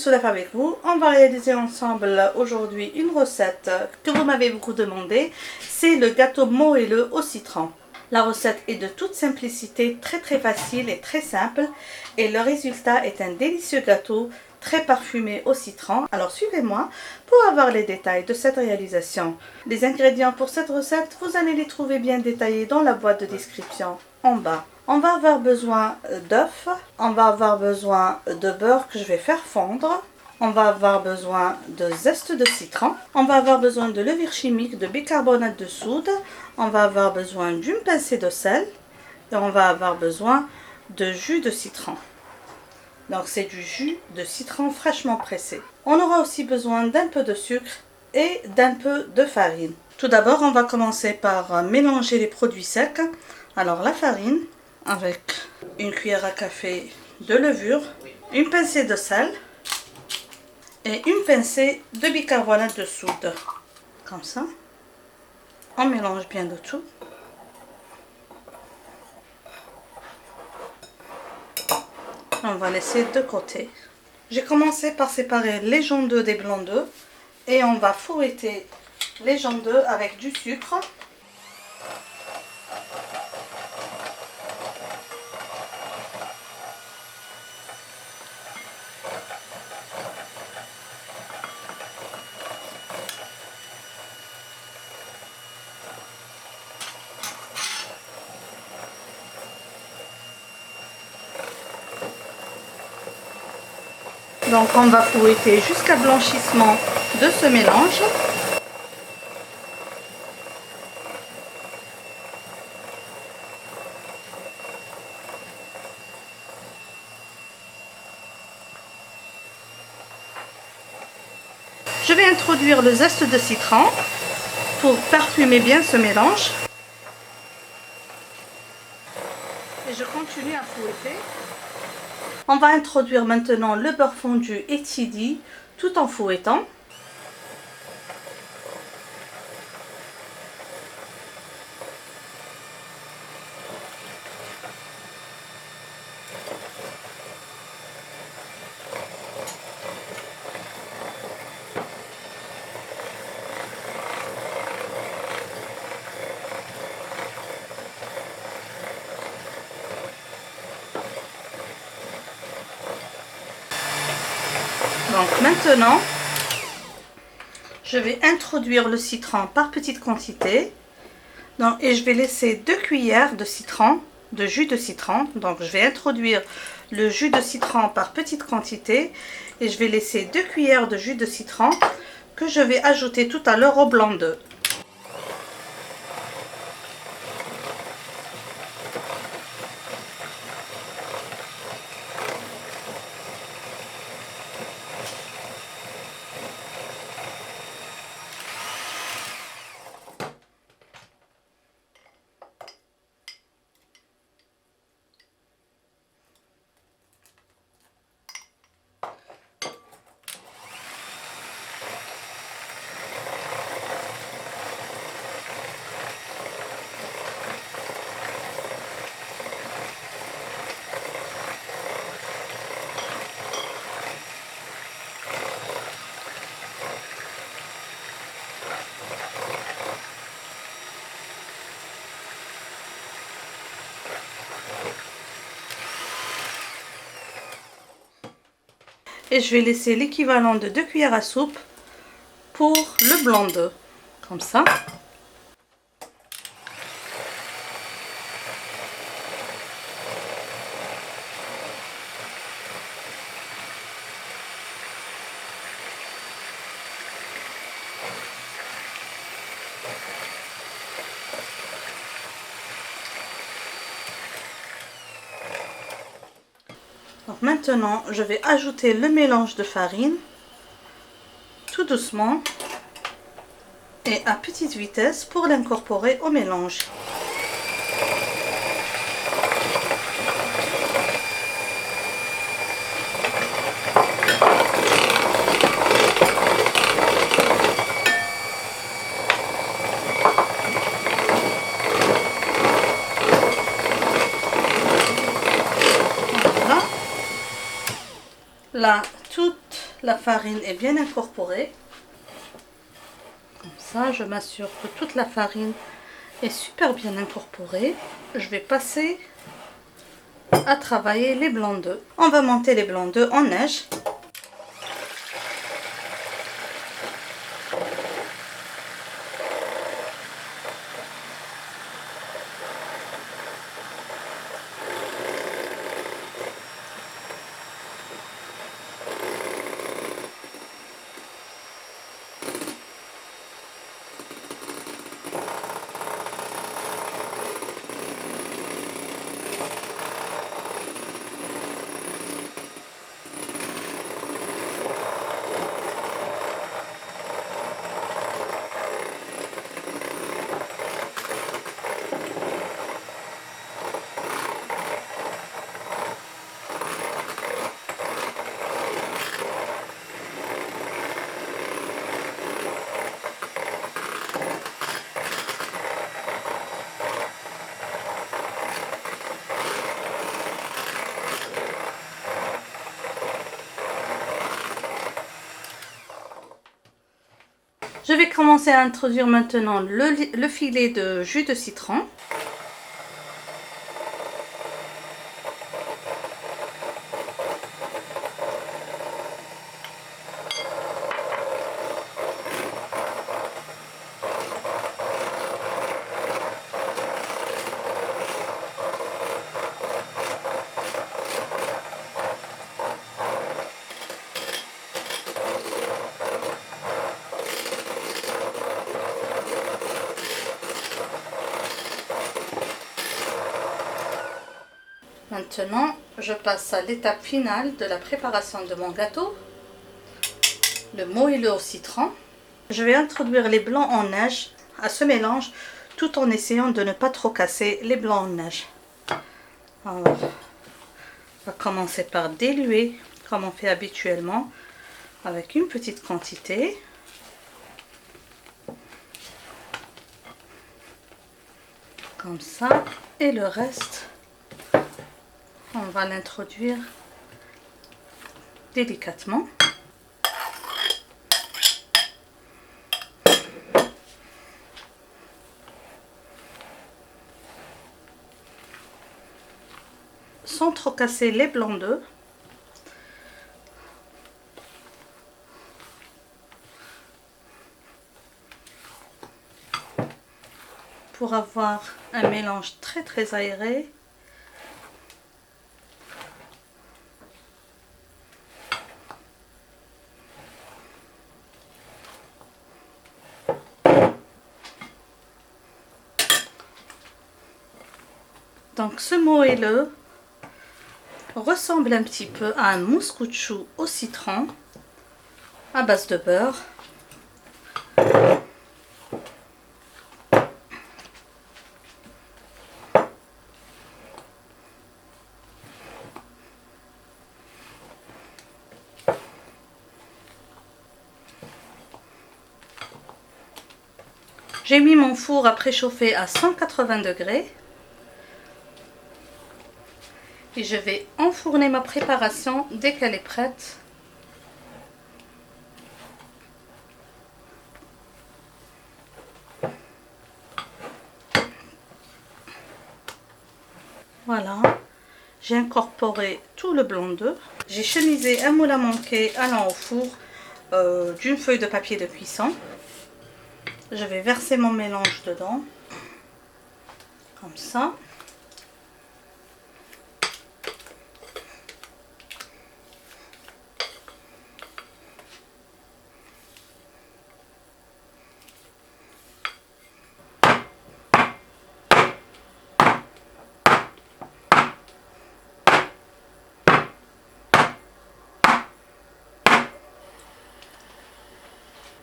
Soulaf avec vous. On va réaliser ensemble aujourd'hui une recette que vous m'avez beaucoup demandé. C'est le gâteau moelleux au citron. La recette est de toute simplicité, très facile et très simple. Et le résultat est un délicieux gâteau très parfumé au citron. Alors suivez-moi pour avoir les détails de cette réalisation. Les ingrédients pour cette recette, vous allez les trouver bien détaillés dans la boîte de description en bas. On va avoir besoin d'œufs, on va avoir besoin de beurre que je vais faire fondre, on va avoir besoin de zeste de citron, on va avoir besoin de levure chimique, de bicarbonate de soude, on va avoir besoin d'une pincée de sel et on va avoir besoin de jus de citron. Donc c'est du jus de citron fraîchement pressé. On aura aussi besoin d'un peu de sucre et d'un peu de farine. Tout d'abord, on va commencer par mélanger les produits secs. Alors la farine avec une cuillère à café de levure, une pincée de sel et une pincée de bicarbonate de soude. Comme ça, on mélange bien le tout. On va laisser de côté. J'ai commencé par séparer les jaunes d'œufs des blancs d'œufs et on va fouetter les jaunes d'œufs avec du sucre. Donc on va fouetter jusqu'à blanchissement de ce mélange. Je vais introduire le zeste de citron pour parfumer bien ce mélange. Et je continue à fouetter. On va introduire maintenant le beurre fondu étiédi tout en fouettant. Donc maintenant, je vais introduire le citron par petites quantités. Et je vais laisser 2 cuillères de citron, de jus de citron. Donc je vais introduire le jus de citron par petites quantités. Et je vais laisser 2 cuillères de jus de citron que je vais ajouter tout à l'heure au blanc d'œuf. Et je vais laisser l'équivalent de 2 cuillères à soupe pour le blanc d'œuf, comme ça. Donc maintenant, je vais ajouter le mélange de farine, tout doucement et à petite vitesse pour l'incorporer au mélange. Là, toute la farine est bien incorporée. Comme ça, je m'assure que toute la farine est super bien incorporée. Je vais passer à travailler les blancs d'œufs. On va monter les blancs d'œufs en neige. Je vais commencer à introduire maintenant le filet de jus de citron. Maintenant, je passe à l'étape finale de la préparation de mon gâteau, le moelleux au citron. Je vais introduire les blancs en neige à ce mélange tout en essayant de ne pas trop casser les blancs en neige. Alors, on va commencer par diluer comme on fait habituellement avec une petite quantité. Comme ça, et le reste, on va l'introduire délicatement. Sans trop casser les blancs d'œufs. Pour avoir un mélange très aéré. Donc ce moelleux ressemble un petit peu à un mousse chou au citron à base de beurre. J'ai mis mon four à préchauffer à 180 degrés. Et je vais enfourner ma préparation dès qu'elle est prête. Voilà, j'ai incorporé tout le blanc d'œuf. J'ai chemisé un moule à manquer allant au four d'une feuille de papier de cuisson. Je vais verser mon mélange dedans, comme ça.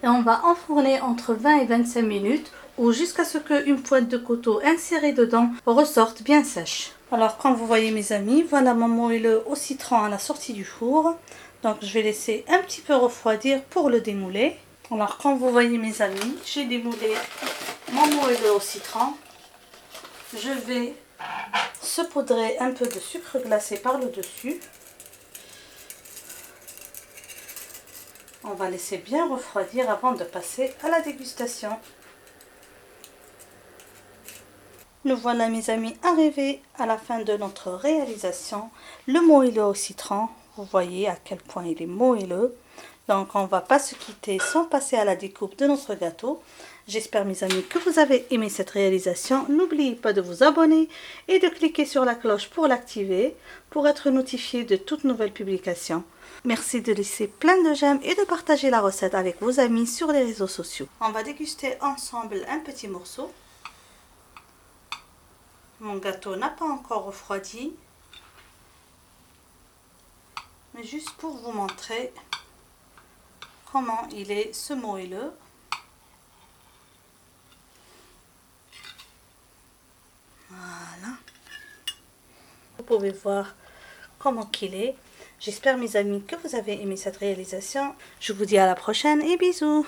Et on va enfourner entre 20 et 25 minutes ou jusqu'à ce qu'une pointe de couteau insérée dedans ressorte bien sèche. Alors comme vous voyez mes amis, voilà mon moelleux au citron à la sortie du four. Donc je vais laisser un petit peu refroidir pour le démouler. Alors comme vous voyez mes amis, j'ai démoulé mon moelleux au citron. Je vais saupoudrer un peu de sucre glacé par le dessus. On va laisser bien refroidir avant de passer à la dégustation. Nous voilà mes amis arrivés à la fin de notre réalisation. Le moelleux au citron, vous voyez à quel point il est moelleux. Donc on ne va pas se quitter sans passer à la découpe de notre gâteau. J'espère mes amis que vous avez aimé cette réalisation. N'oubliez pas de vous abonner et de cliquer sur la cloche pour l'activer, pour être notifié de toute nouvelle publication. Merci de laisser plein de j'aime et de partager la recette avec vos amis sur les réseaux sociaux. On va déguster ensemble un petit morceau. Mon gâteau n'a pas encore refroidi, mais juste pour vous montrer comment il est ce moelleux. Voilà. Vous pouvez voir comment qu'il est. J'espère mes amis que vous avez aimé cette réalisation. Je vous dis à la prochaine et bisous.